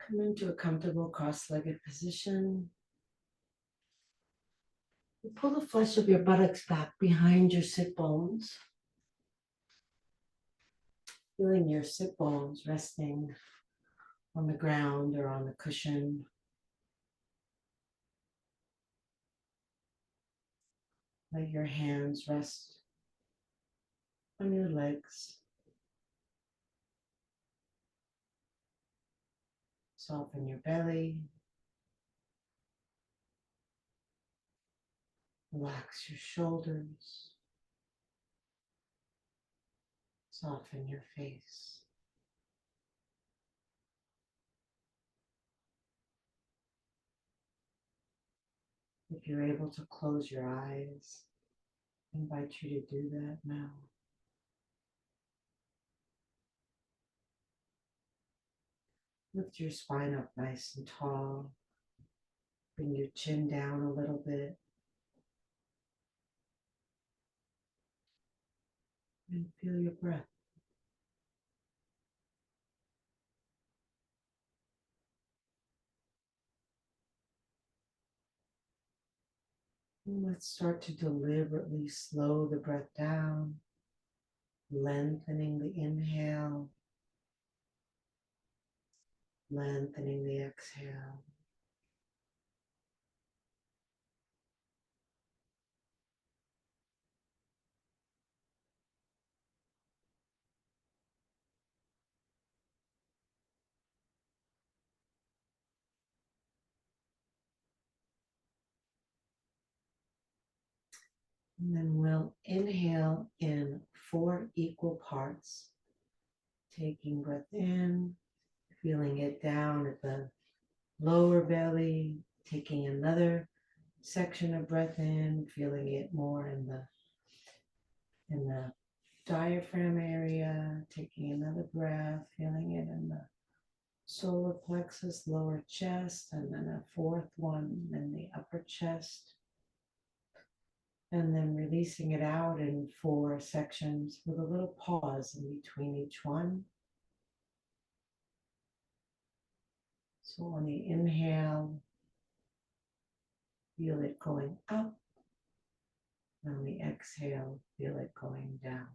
Come into a comfortable cross-legged position. You pull the flesh of your buttocks back behind your sit bones. Feeling your sit bones resting on the ground or on the cushion. Let your hands rest on your legs. Soften your belly. Relax your shoulders. Soften your face. If you're able to close your eyes, I invite you to do that now. Lift your spine up nice and tall. Bring your chin down a little bit. And feel your breath. And let's start to deliberately slow the breath down, lengthening the inhale, lengthening the exhale. And then we'll inhale in 4 equal parts, taking breath in, feeling it down at the lower belly, taking another section of breath in, feeling it more in the diaphragm area, taking another breath, feeling it in the solar plexus, lower chest, and then a 4th one in the upper chest. And then releasing it out in 4 sections with a little pause in between each one. So on the inhale, feel it going up. On the exhale, feel it going down.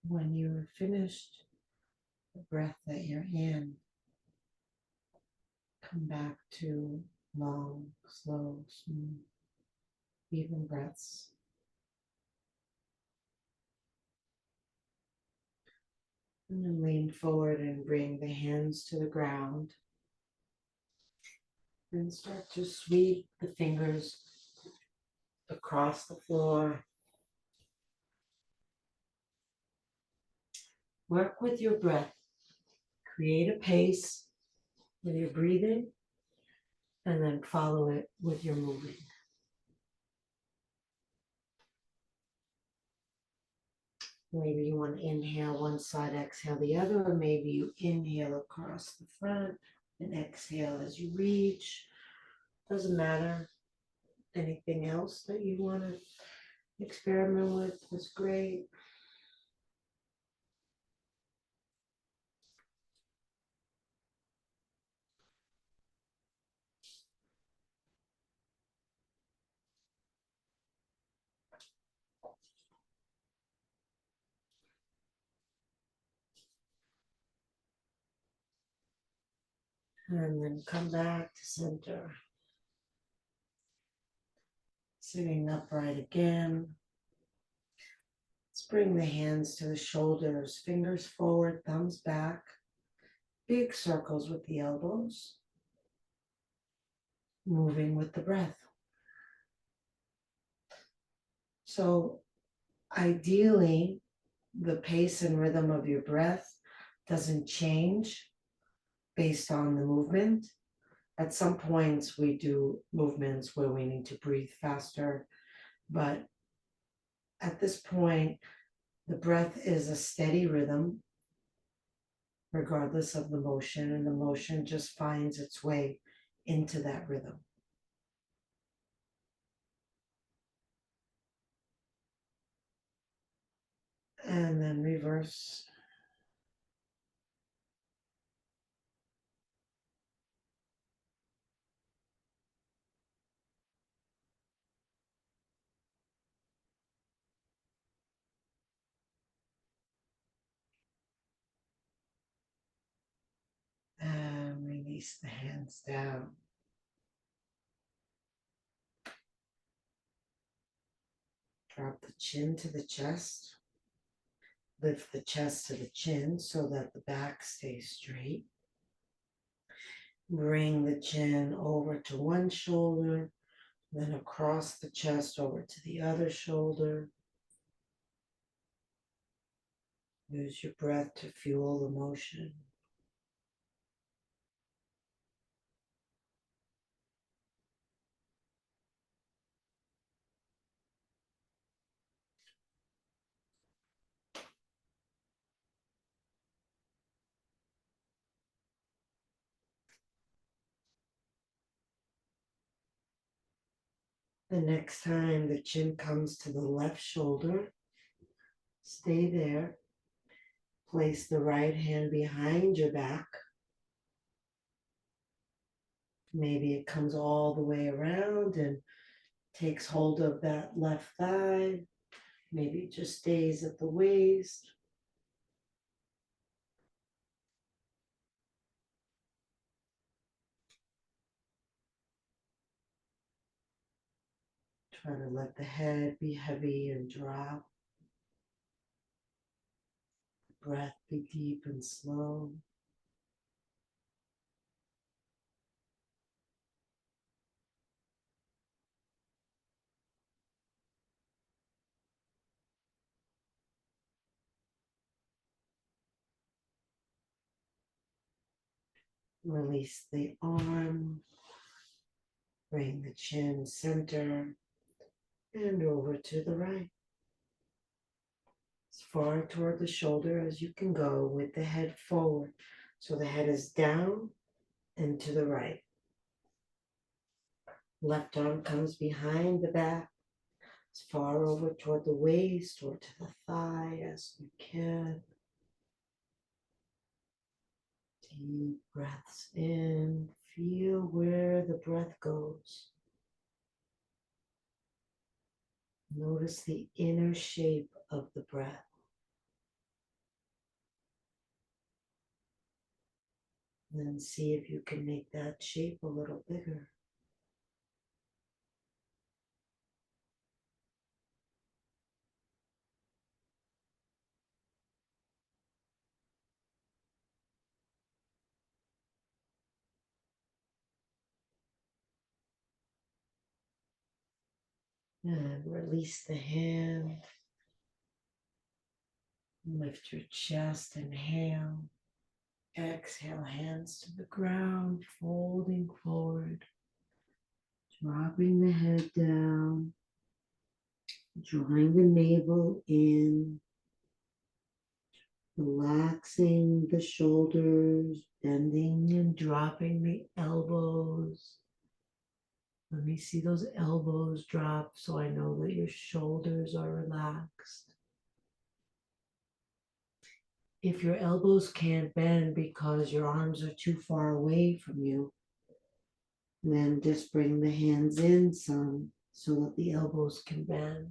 When you're finished, the breath that you're in, come back to long, slow, smooth, even breaths. And then lean forward and bring the hands to the ground. And start to sweep the fingers across the floor. Work with your breath. Create a pace with your breathing and then follow it with your moving. Maybe you want to inhale one side, exhale the other, or maybe you inhale across the front and exhale as you reach. Doesn't matter. Anything else that you want to experiment with is great. And then come back to center. Sitting upright again. Let's bring the hands to the shoulders, fingers forward, thumbs back. Big circles with the elbows. Moving with the breath. So ideally, the pace and rhythm of your breath doesn't change based on the movement. At some points, we do movements where we need to breathe faster, but at this point, the breath is a steady rhythm, regardless of the motion, and the motion just finds its way into that rhythm. And then reverse. And release the hands down. Drop the chin to the chest. Lift the chest to the chin so that the back stays straight. Bring the chin over to one shoulder, then across the chest over to the other shoulder. Use your breath to fuel the motion. The next time the chin comes to the left shoulder, stay there. Place the right hand behind your back. Maybe it comes all the way around and takes hold of that left thigh. Maybe it just stays at the waist. Try to let the head be heavy and drop. Breath be deep and slow. Release the arm. Bring the chin center and over to the right. As far toward the shoulder as you can go with the head forward. So the head is down and to the right. Left arm comes behind the back, as far over toward the waist or to the thigh as you can. Deep breaths in. Feel where the breath goes. Notice the inner shape of the breath. And then see if you can make that shape a little bigger. And release the hand. Lift your chest, inhale. Exhale, hands to the ground, folding forward. Dropping the head down. Drawing the navel in. Relaxing the shoulders, bending and dropping the elbows. Let me see those elbows drop so I know that your shoulders are relaxed. If your elbows can't bend because your arms are too far away from you, then just bring the hands in some so that the elbows can bend.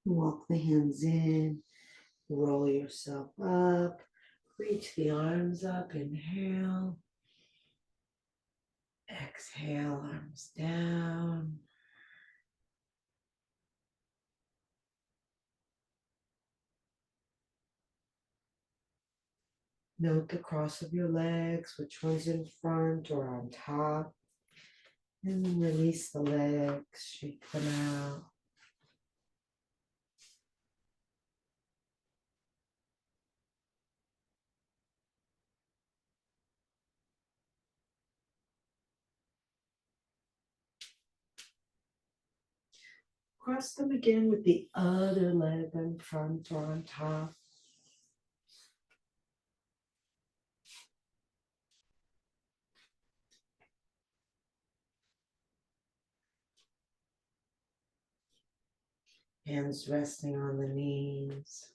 Walk the hands in, roll yourself up, reach the arms up, inhale. Exhale, arms down. Note the cross of your legs, which one's in front or on top. And then release the legs, shake them out. Cross them again with the other leg in front or on top. Hands resting on the knees.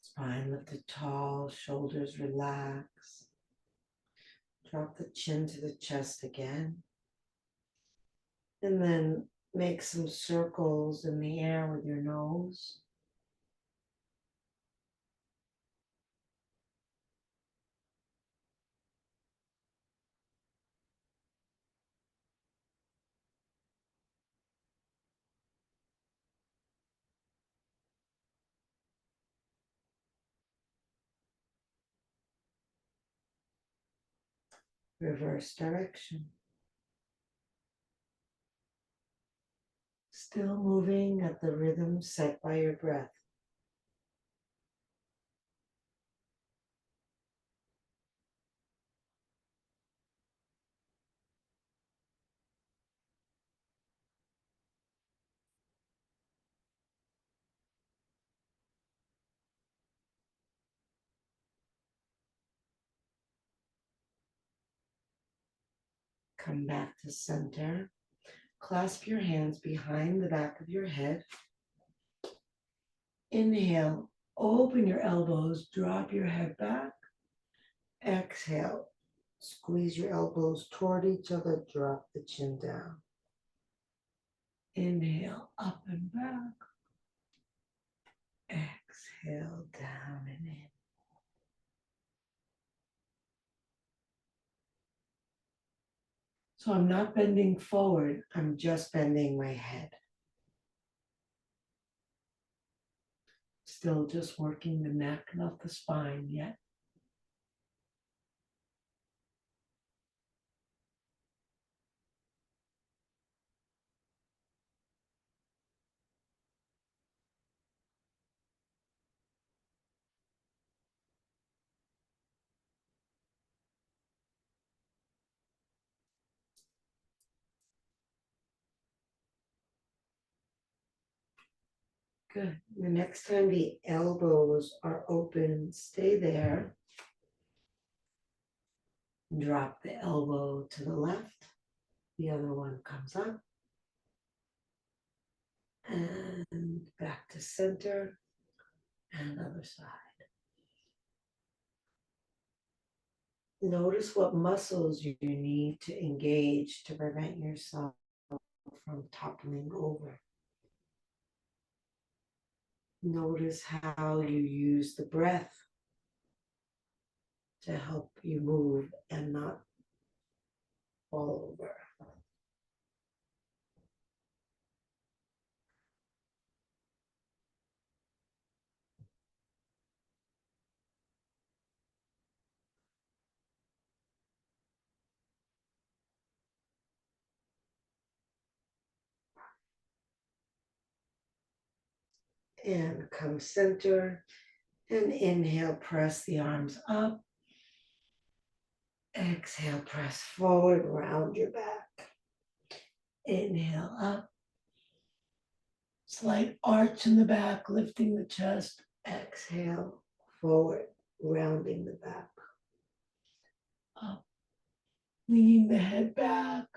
Spine lifted tall, shoulders relax. Drop the chin to the chest again. And then make some circles in the air with your nose. Reverse direction. Still moving at the rhythm set by your breath. Come back to center. Clasp your hands behind the back of your head. Inhale, open your elbows, drop your head back. Exhale, squeeze your elbows toward each other, drop the chin down. Inhale, up and back. Exhale, down and in. So I'm not bending forward, I'm just bending my head. Still just working the neck, not the spine yet. Good. The next time the elbows are open, stay there. Drop the elbow to the left. The other one comes up. And back to center. And other side. Notice what muscles you need to engage to prevent yourself from toppling over. Notice how you use the breath to help you move and not fall over. And come center and inhale, press the arms up. Exhale, press forward, round your back. Inhale up. Slight arch in the back, lifting the chest. Exhale, forward, rounding the back. Up, leaning the head back.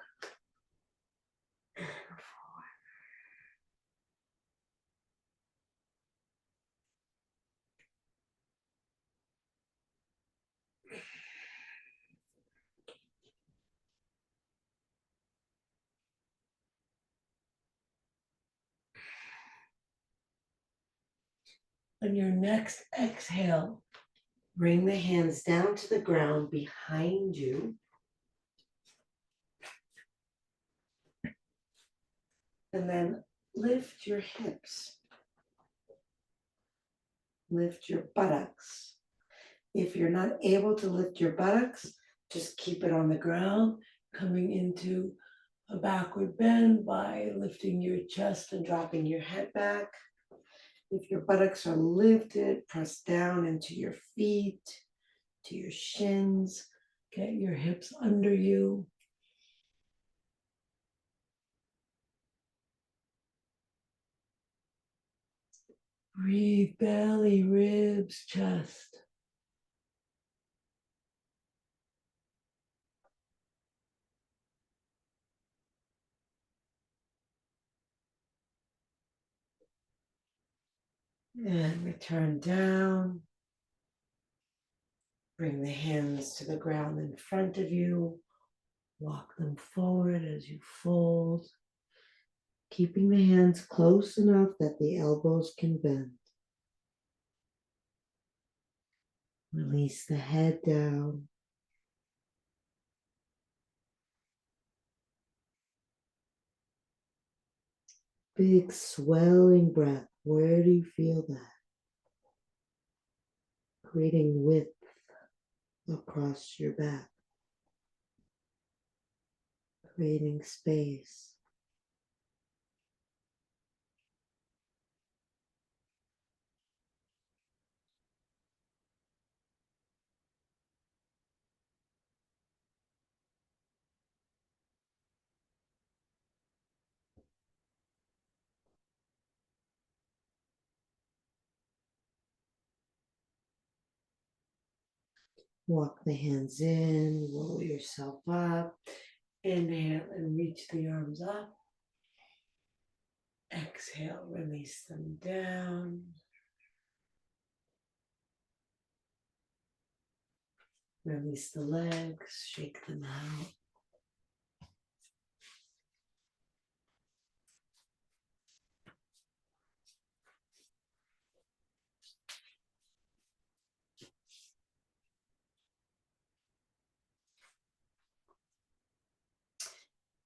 On your next exhale, bring the hands down to the ground behind you. And then lift your hips. Lift your buttocks. If you're not able to lift your buttocks, just keep it on the ground, coming into a backward bend by lifting your chest and dropping your head back. If your buttocks are lifted, press down into your feet, to your shins. Get your hips under you. Breathe belly, ribs, chest. And return down. Bring the hands to the ground in front of you. Walk them forward as you fold. Keeping the hands close enough that the elbows can bend. Release the head down. Big swelling breath. Where do you feel that? Creating width across your back. Creating space. Walk the hands in, roll yourself up. Inhale and reach the arms up. Exhale, release them down. Release the legs, shake them out.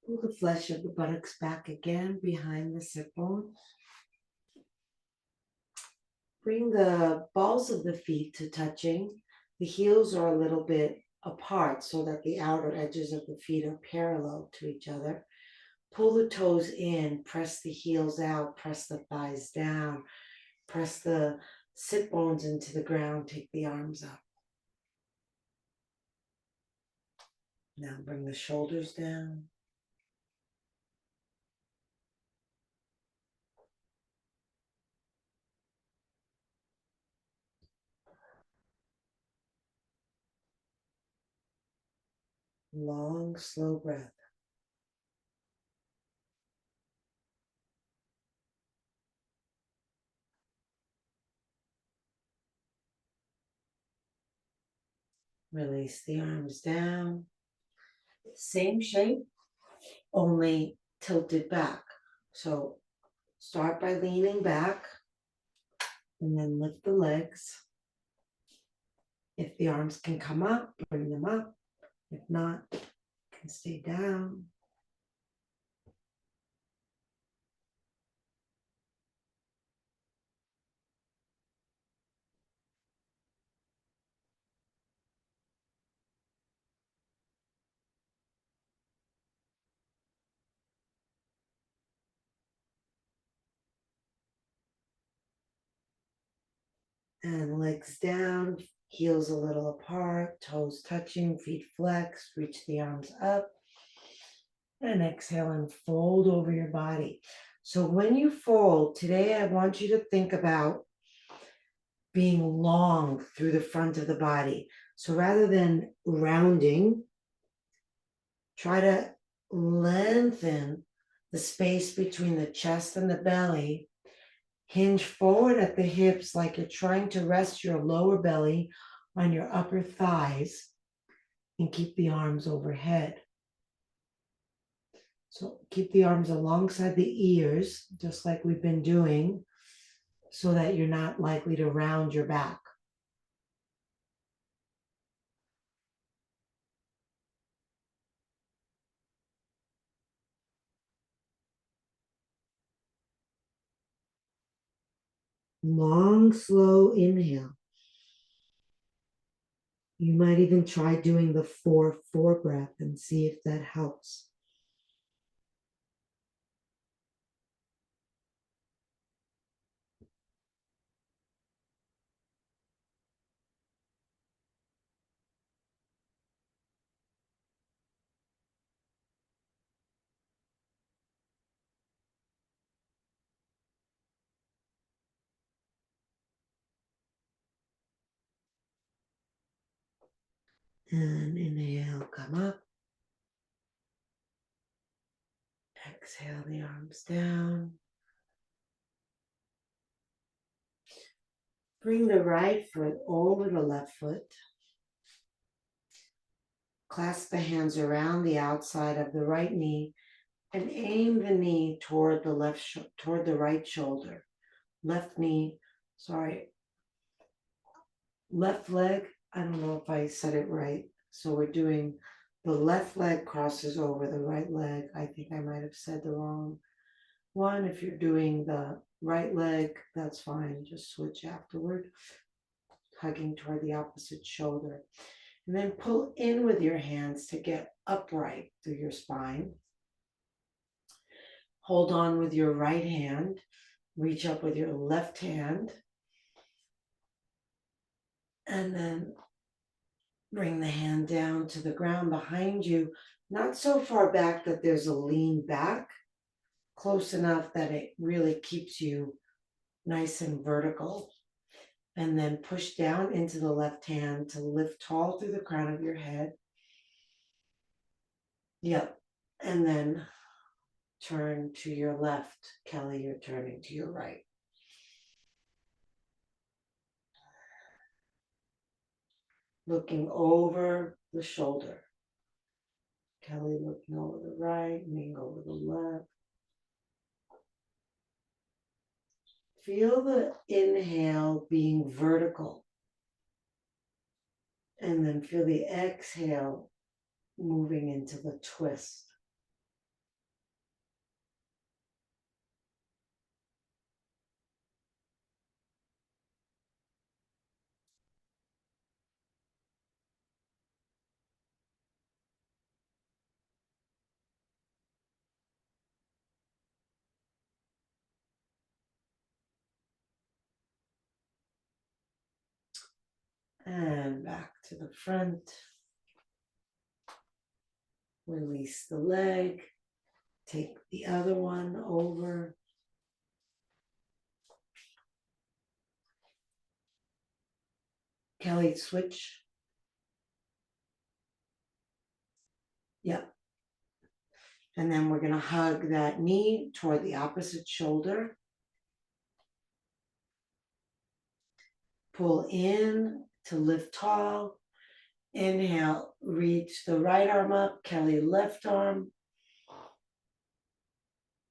Pull the flesh of the buttocks back again behind the sit bones. Bring the balls of the feet to touching. The heels are a little bit apart so that the outer edges of the feet are parallel to each other. Pull the toes in, press the heels out, press the thighs down, press the sit bones into the ground, take the arms up. Now bring the shoulders down. Long, slow breath. Release the arms down. Same shape, only tilted back. So start by leaning back and then lift the legs. If the arms can come up, bring them up. If not, can stay down. And legs down, heels a little apart, toes touching, feet flexed, reach the arms up. And exhale and fold over your body. So when you fold, today I want you to think about being long through the front of the body. So rather than rounding, try to lengthen the space between the chest and the belly. Hinge forward at the hips like you're trying to rest your lower belly on your upper thighs and keep the arms overhead. So keep the arms alongside the ears, just like we've been doing. so that you're not likely to round your back. Long, slow inhale. You might even try doing the 4-4 breath and see if that helps. And inhale, come up. Exhale the arms down. Bring the right foot over the left foot. Clasp the hands around the outside of the right knee and aim the knee toward the toward the right shoulder. Left knee, left leg. I don't know if I said it right. So we're doing the left leg crosses over the right leg. I think I might have said the wrong one. If you're doing the right leg, that's fine. Just switch afterward. Hugging toward the opposite shoulder. And then pull in with your hands to get upright through your spine. Hold on with your right hand. Reach up with your left hand. And then bring the hand down to the ground behind you, not so far back that there's a lean back, close enough that it really keeps you nice and vertical. And then push down into the left hand to lift tall through the crown of your head. Yep. And then turn to your left. Kelly, you're turning to your right. Looking over the shoulder. Kelly looking over the right, Ming over the left. Feel the inhale being vertical. And then feel the exhale moving into the twist. And back to the front. Release the leg. Take the other one over. Kelly, switch. Yep. And then we're going to hug that knee toward the opposite shoulder. Pull in to lift tall. Inhale, reach the right arm up. Kelly, left arm.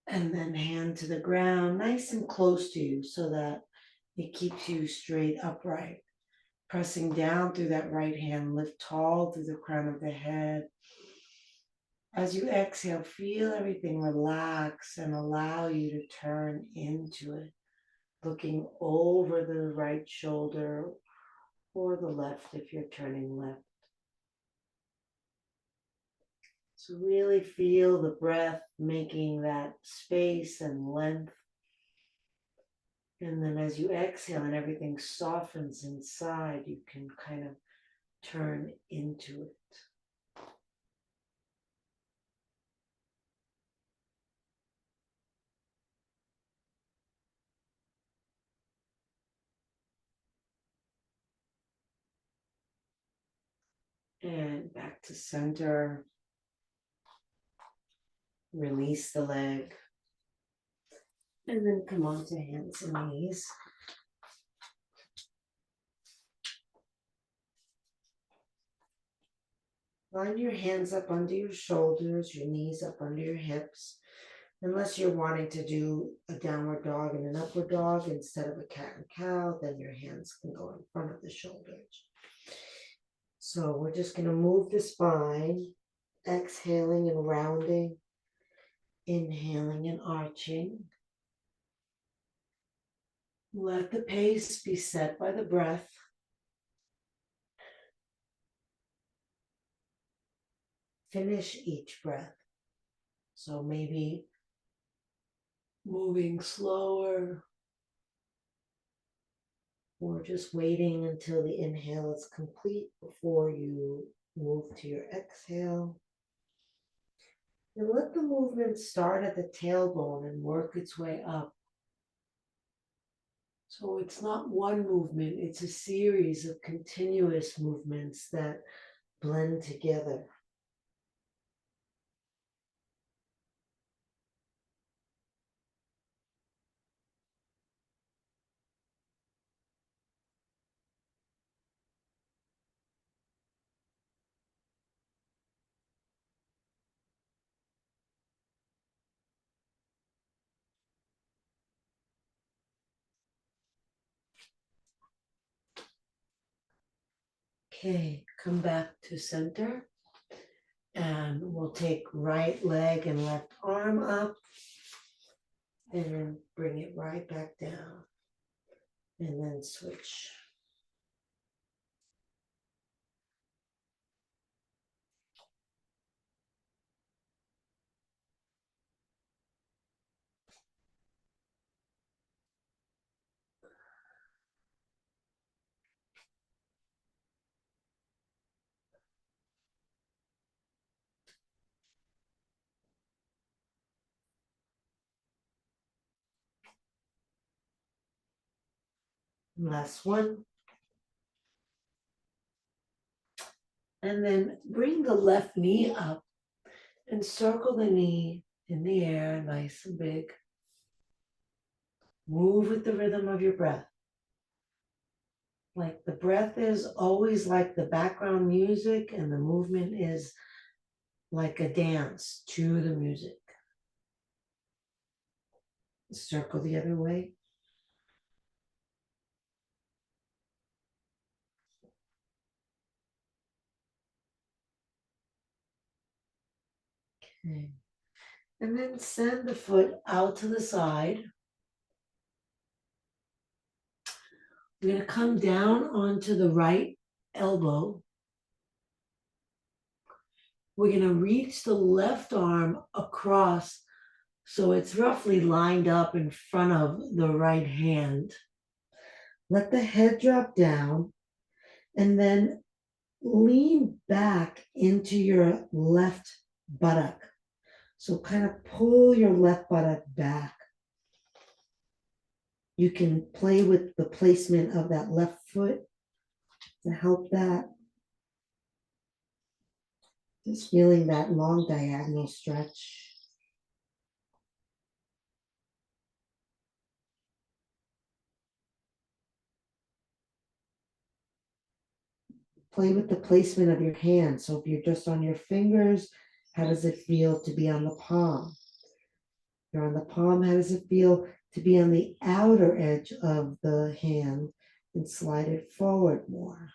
And then hand to the ground, nice and close to you so that it keeps you straight upright. Pressing down through that right hand, lift tall through the crown of the head. As you exhale, feel everything relax and allow you to turn into it, looking over the right shoulder or the left if you're turning left. So really feel the breath making that space and length. And then as you exhale and everything softens inside, you can kind of turn into it. And back to center. Release the leg. And then come on to hands and knees. Line your hands up under your shoulders, your knees up under your hips. Unless you're wanting to do a downward dog and an upward dog instead of a cat and cow, then your hands can go in front of the shoulders. So we're just going to move the spine, exhaling and rounding, inhaling and arching. Let the pace be set by the breath. Finish each breath. So maybe moving slower or just waiting until the inhale is complete before you move to your exhale. And let the movement start at the tailbone and work its way up. So it's not one movement, it's a series of continuous movements that blend together. Okay, come back to center. And we'll take right leg and left arm up and then bring it right back down. And then switch. Last one. And then bring the left knee up and circle the knee in the air, nice and big. Move with the rhythm of your breath. Like the breath is always like the background music, and the movement is like a dance to the music. Circle the other way. Okay. And then send the foot out to the side. We're going to come down onto the right elbow. We're going to reach the left arm across so it's roughly lined up in front of the right hand. Let the head drop down and then lean back into your left buttock. So kind of pull your left buttock back. You can play with the placement of that left foot to help that. Just feeling that long diagonal stretch. Play with the placement of your hand. So if you're just on your fingers, how does it feel to be on the palm? If you're on the palm, how does it feel to be on the outer edge of the hand and slide it forward more?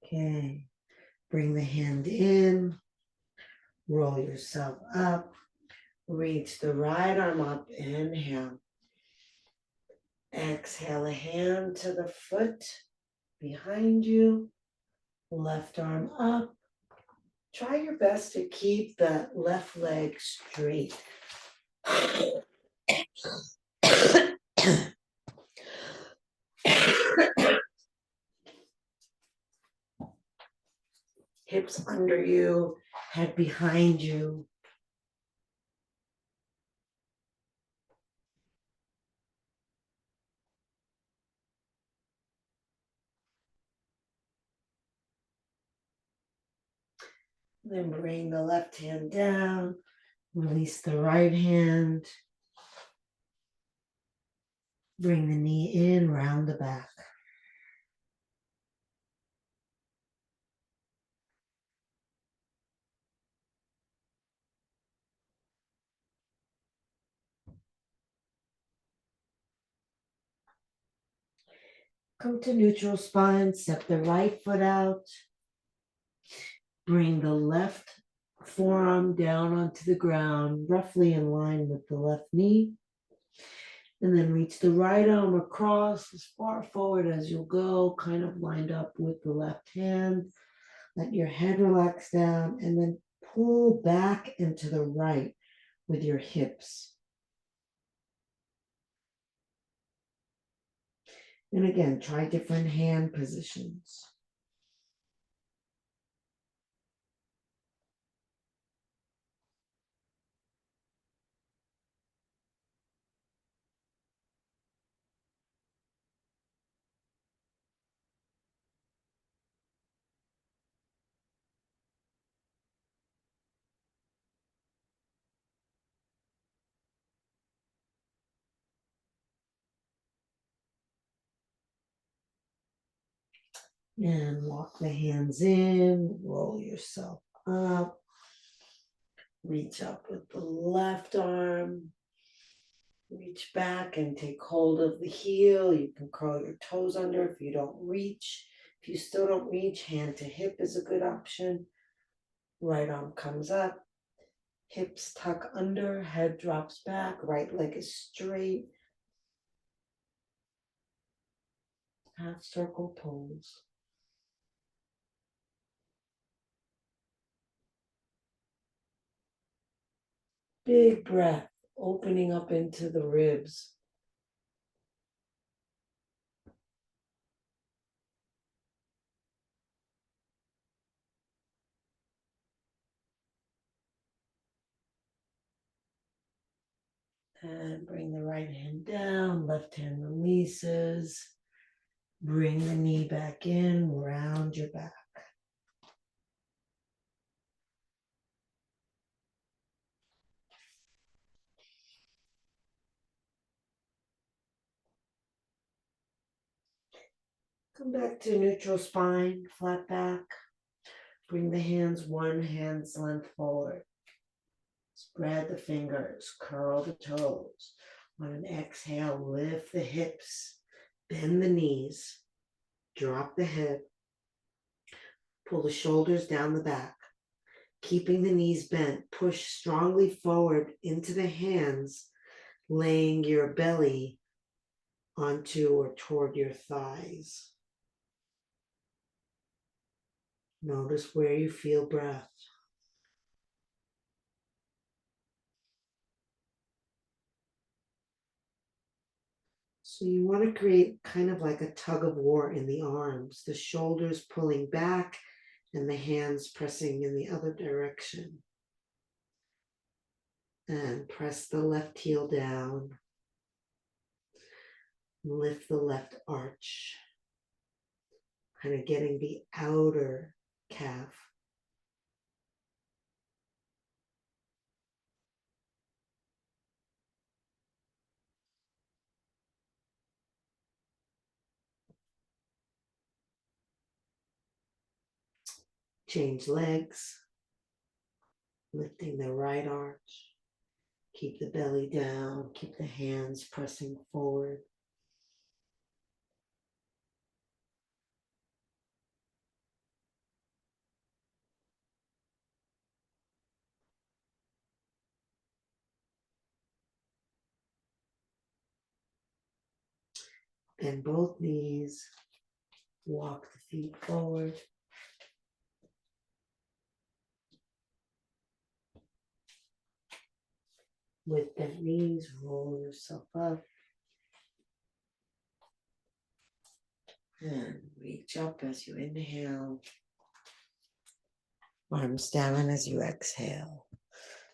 Okay, bring the hand in, roll yourself up, reach the right arm up, inhale. Exhale a hand to the foot behind you, left arm up. Try your best to keep the left leg straight. Hips under you, head behind you. Then bring the left hand down, release the right hand. Bring the knee in, round the back. Come to neutral spine, step the right foot out. Bring the left forearm down onto the ground, roughly in line with the left knee. And then reach the right arm across as far forward as you'll go, kind of lined up with the left hand. Let your head relax down and then pull back into the right with your hips. And again, try different hand positions. And walk the hands in, roll yourself up. Reach up with the left arm. Reach back and take hold of the heel. You can curl your toes under if you don't reach. If you still don't reach, hand to hip is a good option. Right arm comes up. Hips tuck under, head drops back, right leg is straight. Half circle pose. Big breath, opening up into the ribs. And bring the right hand down, left hand releases. Bring the knee back in, round your back. Come back to neutral spine, flat back. Bring the hands one hand's length forward. Spread the fingers, curl the toes. On an exhale, lift the hips, bend the knees, drop the head, pull the shoulders down the back. Keeping the knees bent, push strongly forward into the hands, laying your belly onto or toward your thighs. Notice where you feel breath. So you want to create kind of like a tug of war in the arms, the shoulders pulling back and the hands pressing in the other direction. And press the left heel down. Lift the left arch, kind of getting the outer calf. Change legs, lifting the right arch. Keep the belly down, keep the hands pressing forward. Bend both knees, walk the feet forward. With bent knees, roll yourself up. And reach up as you inhale. Arms down as you exhale.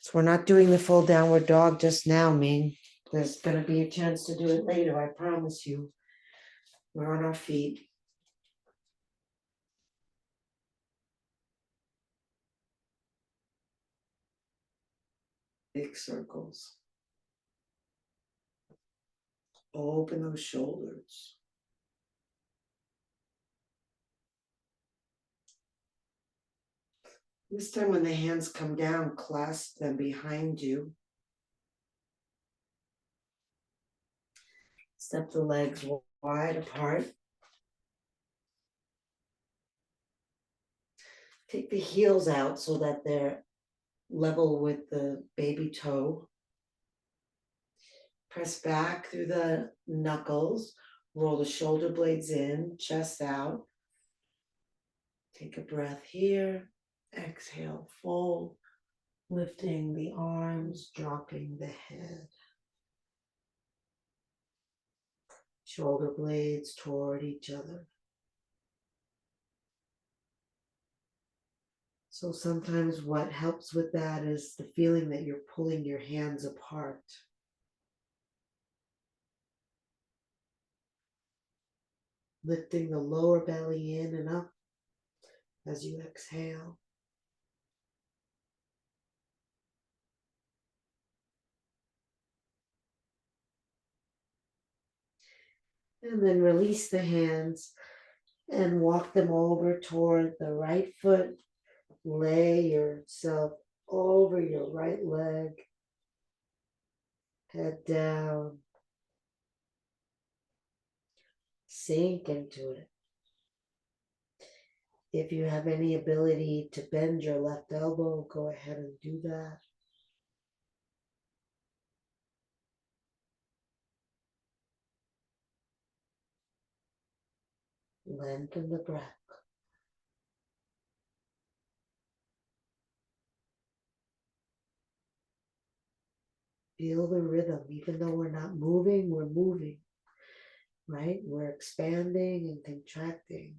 So we're not doing the full downward dog just now, Ming. There's going to be a chance to do it later, I promise you. We're on our feet. Big circles. Open those shoulders. This time when the hands come down, clasp them behind you. Step the legs wide apart. Take the heels out so that they're level with the baby toe. Press back through the knuckles. Roll the shoulder blades in, chest out. Take a breath here. Exhale, fold. Lifting the arms, dropping the head. Shoulder blades toward each other. So sometimes what helps with that is the feeling that you're pulling your hands apart. Lifting the lower belly in and up as you exhale. And then release the hands and walk them over toward the right foot. Lay yourself over your right leg. Head down. Sink into it. If you have any ability to bend your left elbow, go ahead and do that. Lengthen the breath. Feel the rhythm. Even though we're not moving, we're moving, right? We're expanding and contracting.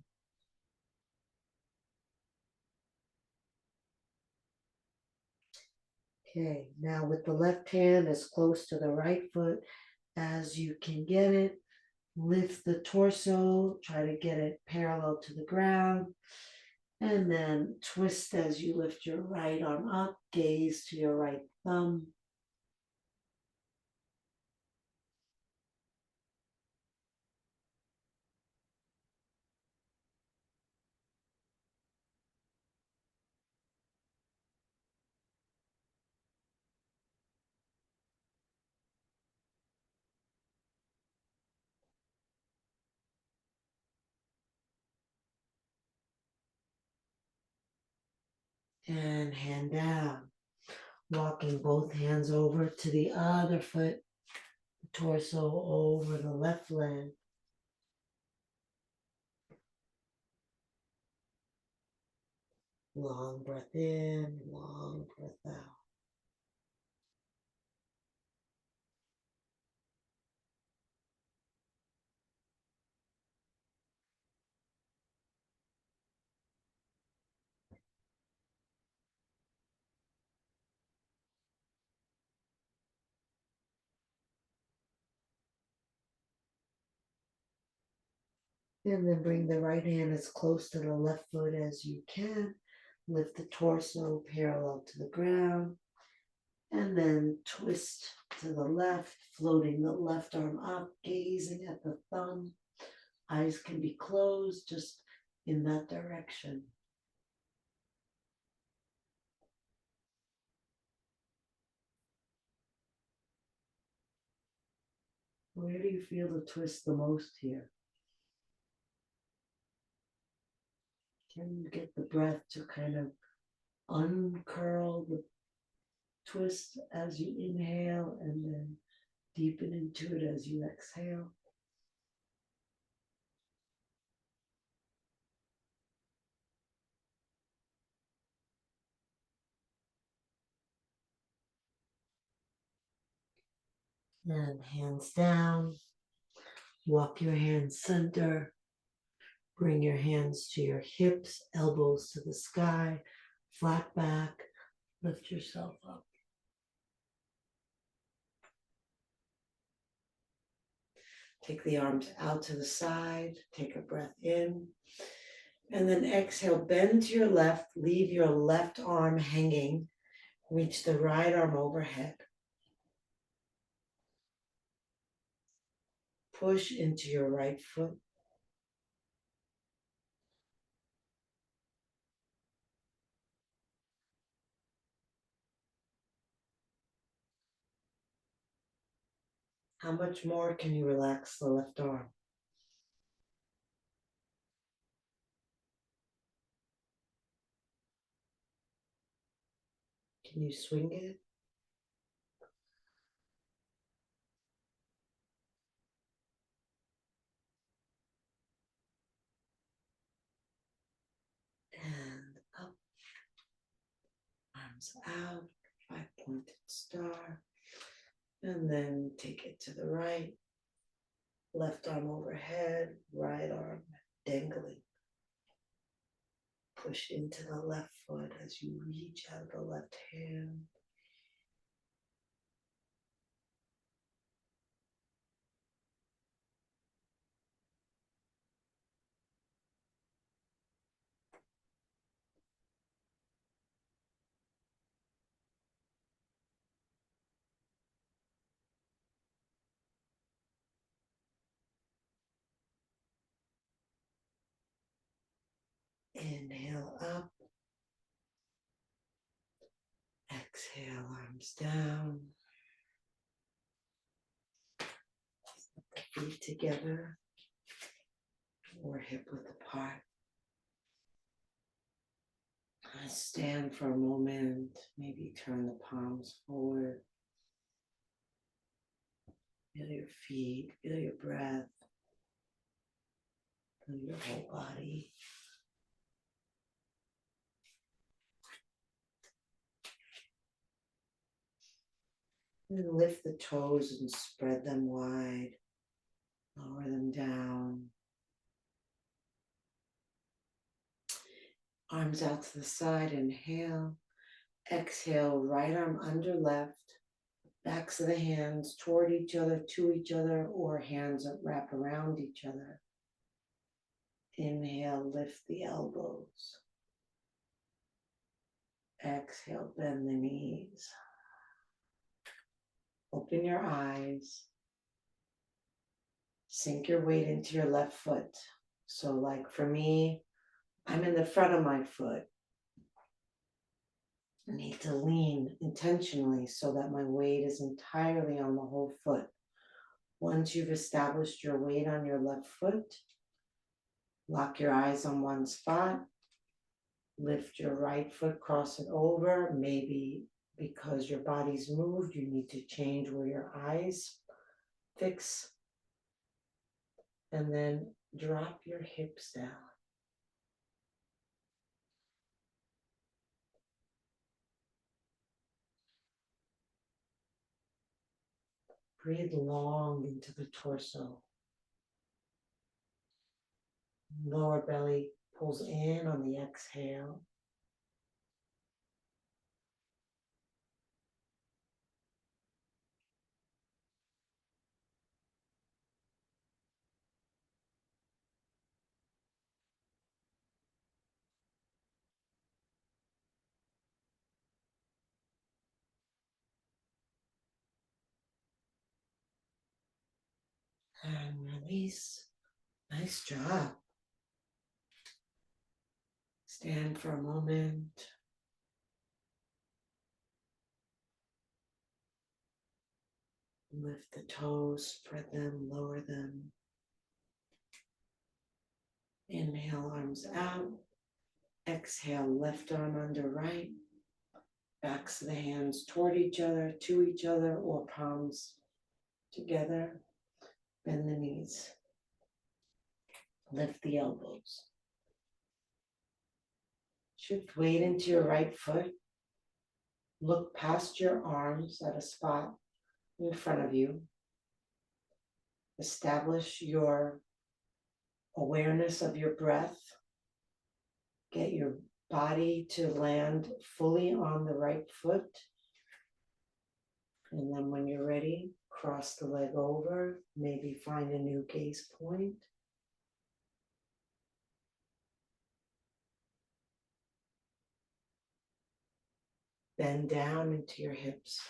Okay, now with the left hand as close to the right foot as you can get it, lift the torso, try to get it parallel to the ground, and then twist as you lift your right arm up, gaze to your right thumb. And hand down, walking both hands over to the other foot, torso over the left leg. Long breath in, long breath out. And then bring the right hand as close to the left foot as you can. Lift the torso parallel to the ground. And then twist to the left, floating the left arm up, gazing at the thumb. Eyes can be closed just in that direction. Where do you feel the twist the most here? Can you get the breath to kind of uncurl the twist as you inhale and then deepen into it as you exhale? And hands down. Walk your hands center. Bring your hands to your hips, elbows to the sky, flat back. Lift yourself up. Take the arms out to the side. Take a breath in. And then exhale, bend to your left. Leave your left arm hanging. Reach the right arm overhead. Push into your right foot. How much more can you relax the left arm? Can you swing it? And up, arms out, 5-pointed star. And then take it to the right. Left arm overhead, right arm dangling. Push into the left foot as you reach out of the left hand. Inhale up. Exhale, arms down. Feet together or hip width apart. Stand for a moment, maybe turn the palms forward. Feel your feet, feel your breath, feel your whole body. And lift the toes and spread them wide. Lower them down. Arms out to the side, inhale. Exhale, right arm under left. Backs of the hands toward each other, to each other, or hands that wrap around each other. Inhale, lift the elbows. Exhale, bend the knees. Open your eyes. Sink your weight into your left foot. So like for me, I'm in the front of my foot. I need to lean intentionally so that my weight is entirely on the whole foot. Once you've established your weight on your left foot, lock your eyes on one spot. Lift your right foot, cross it over. Maybe because your body's moved, you need to change where your eyes fix. And then drop your hips down. Breathe long into the torso. Lower belly pulls in on the exhale. And release. Nice job. Stand for a moment. Lift the toes, spread them, lower them. Inhale, arms out. Exhale, left arm under right. Backs of the hands toward each other, to each other, or palms together. Bend the knees. Lift the elbows. Shift weight into your right foot. Look past your arms at a spot in front of you. Establish your awareness of your breath. Get your body to land fully on the right foot. And then when you're ready, cross the leg over, maybe find a new gaze point. Bend down into your hips.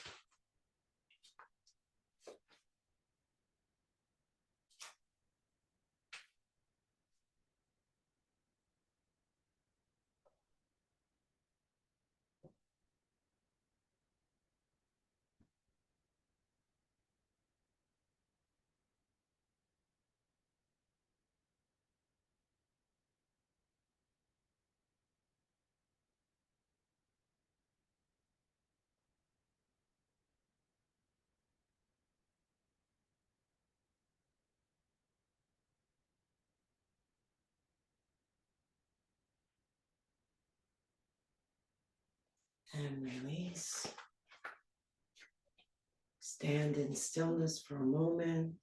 And release. Stand in stillness for a moment.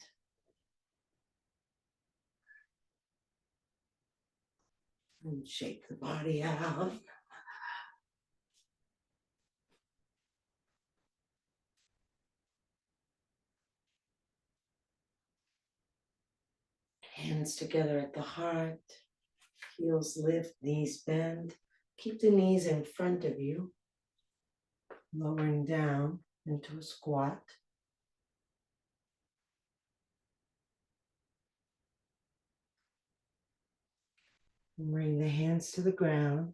And shake the body out. Hands together at the heart. Heels lift, knees bend. Keep the knees in front of you. Lowering down into a squat. Bring the hands to the ground.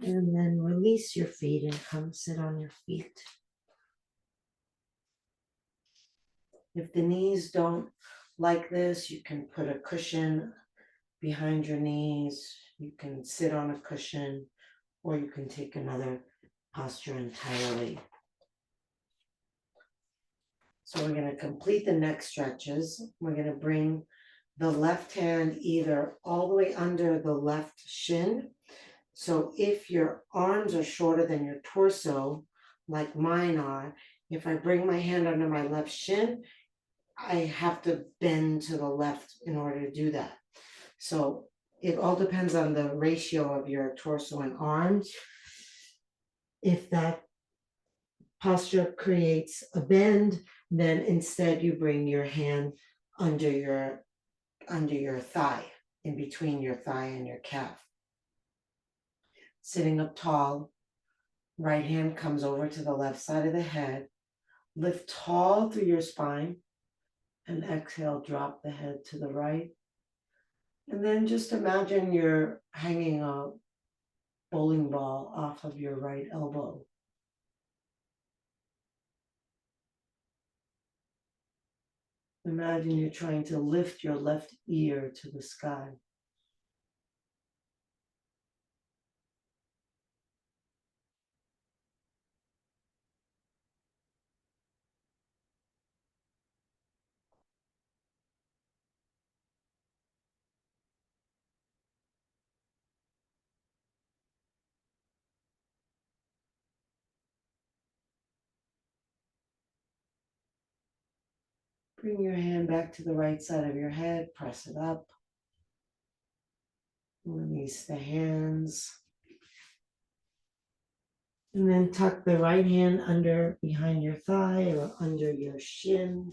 And then release your feet and come sit on your feet. If the knees don't like this, you can put a cushion behind your knees. You can sit on a cushion, or you can take another posture entirely. So we're going to complete the neck stretches. We're going to bring the left hand either all the way under the left shin. So if your arms are shorter than your torso, like mine are, if I bring my hand under my left shin, I have to bend to the left in order to do that. So it all depends on the ratio of your torso and arms. If that posture creates a bend, then instead you bring your hand under your thigh, in between your thigh and your calf. Sitting up tall, right hand comes over to the left side of the head. Lift tall through your spine and exhale, drop the head to the right. And then just imagine you're hanging a bowling ball off of your right elbow. Imagine you're trying to lift your left ear to the sky. Bring your hand back to the right side of your head, press it up. Release the hands. And then tuck the right hand under behind your thigh or under your shin.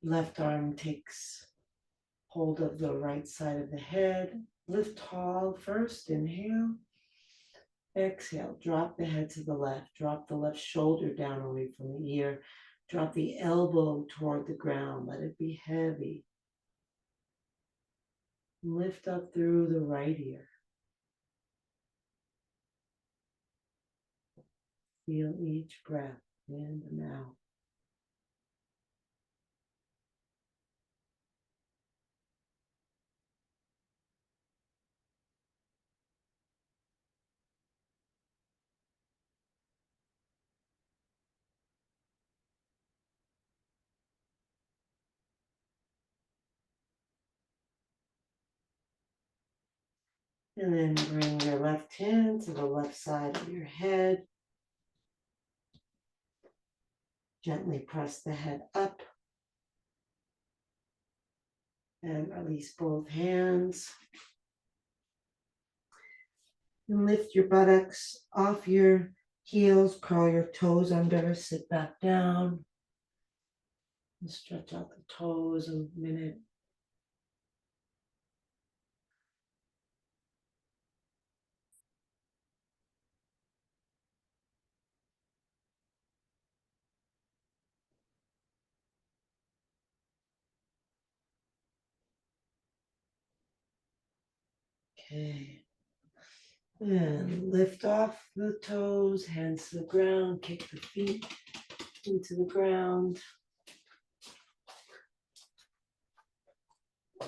Left arm takes hold of the right side of the head. Lift tall first, inhale. Exhale, drop the head to the left. Drop the left shoulder down away from the ear. Drop the elbow toward the ground. Let it be heavy. Lift up through the right ear. Feel each breath in and out. And then bring your left hand to the left side of your head. Gently press the head up. And release both hands. And lift your buttocks off your heels, curl your toes under, sit back down. And stretch out the toes a minute. Okay. And lift off the toes, hands to the ground, kick the feet into the ground.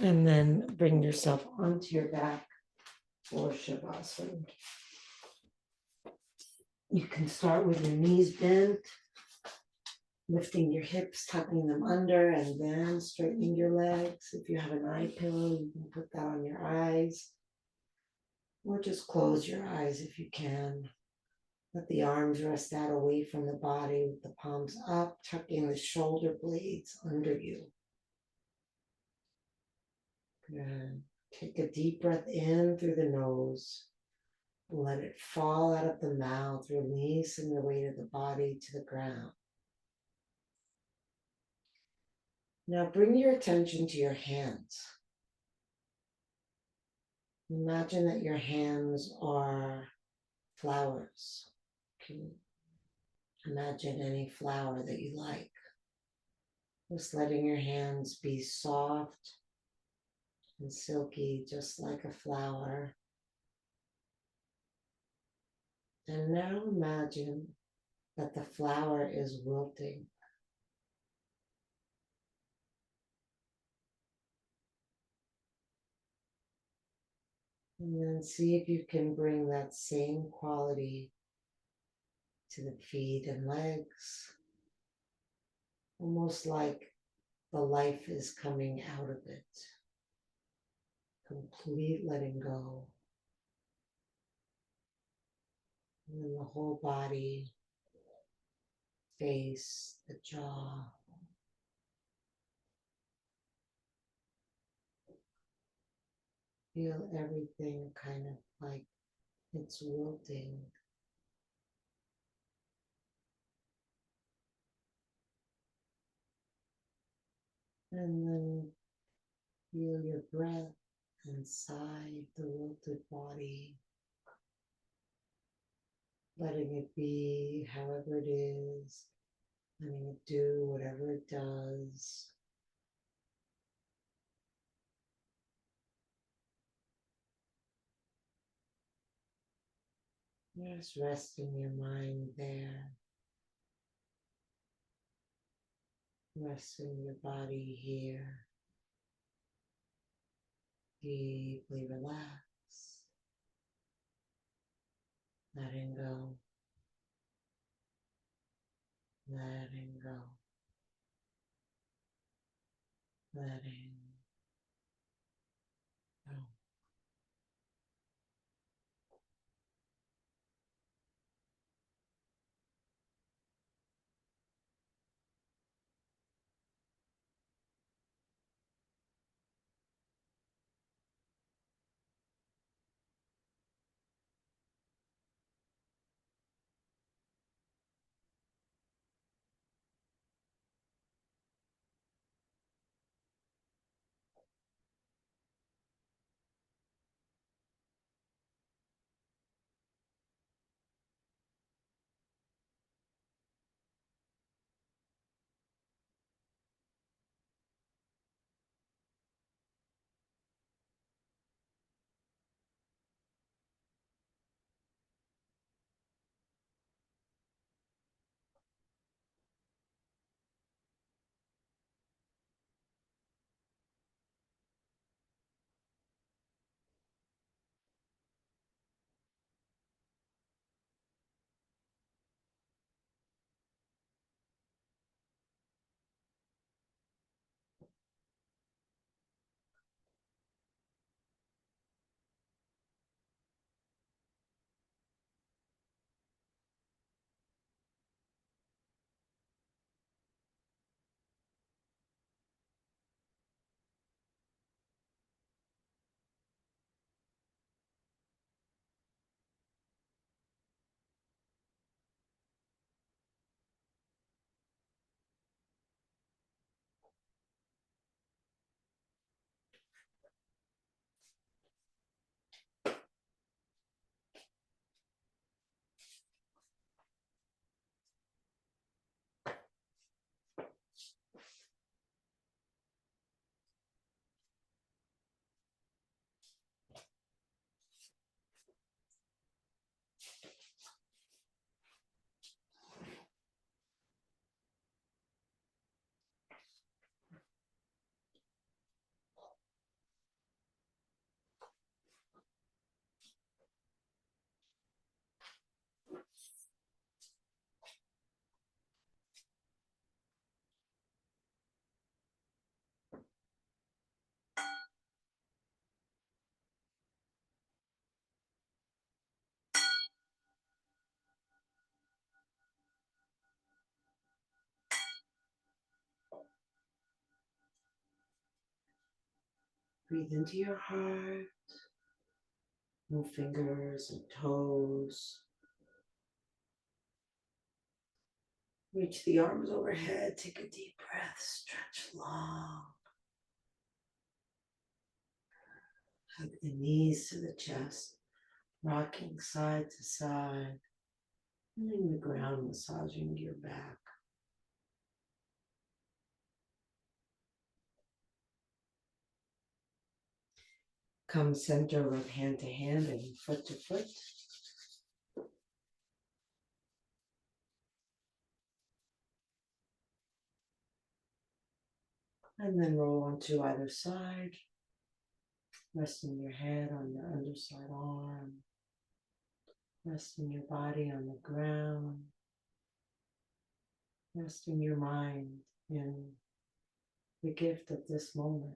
And then bring yourself onto your back for Shavasana. You can start with your knees bent, lifting your hips, tucking them under, and then straightening your legs. If you have an eye pillow, you can put that on your eyes. Or just close your eyes if you can. Let the arms rest out away from the body with the palms up, tucking the shoulder blades under you. Good. Take a deep breath in through the nose. Let it fall out of the mouth, releasing the weight of the body to the ground. Now bring your attention to your hands. Imagine that your hands are flowers. You can imagine any flower that you like. Just letting your hands be soft and silky, just like a flower. And now imagine that the flower is wilting. And then see if you can bring that same quality to the feet and legs, almost like the life is coming out of it. Complete letting go. And then the whole body, face, the jaw. Feel everything kind of like it's wilting. And then feel your breath inside the wilted body, letting it be however it is, letting it do whatever it does. Just resting your mind there, resting your body here, deeply relaxed, letting go, letting go, letting go. Breathe into your heart. Move fingers and toes. Reach the arms overhead. Take a deep breath. Stretch long. Hug the knees to the chest. Rocking side to side. Feeling the ground massaging your back. Come center with hand to hand and foot to foot. And then roll onto either side. Resting your head on your underside arm. Resting your body on the ground. Resting your mind in the gift of this moment.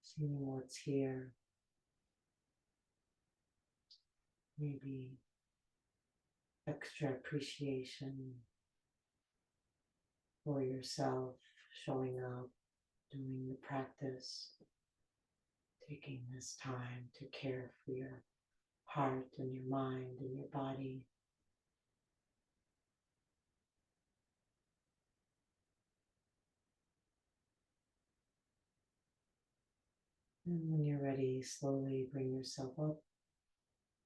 Seeing what's here. Maybe extra appreciation for yourself, showing up, doing the practice, taking this time to care for your heart and your mind and your body. And when you're ready, slowly bring yourself up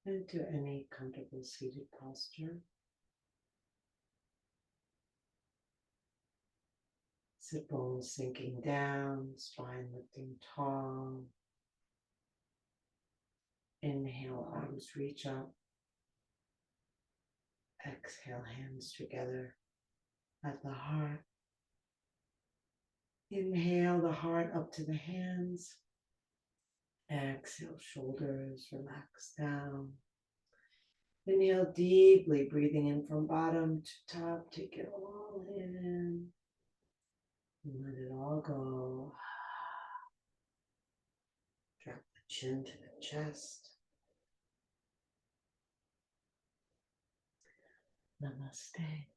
into any comfortable seated posture. Sit bones sinking down, spine lifting tall. Inhale, arms reach up. Exhale, hands together at the heart. Inhale the heart up to the hands. Exhale, shoulders relax down. Inhale deeply, breathing in from bottom to top. Take it all in. And let it all go. Drop the chin to the chest. Namaste.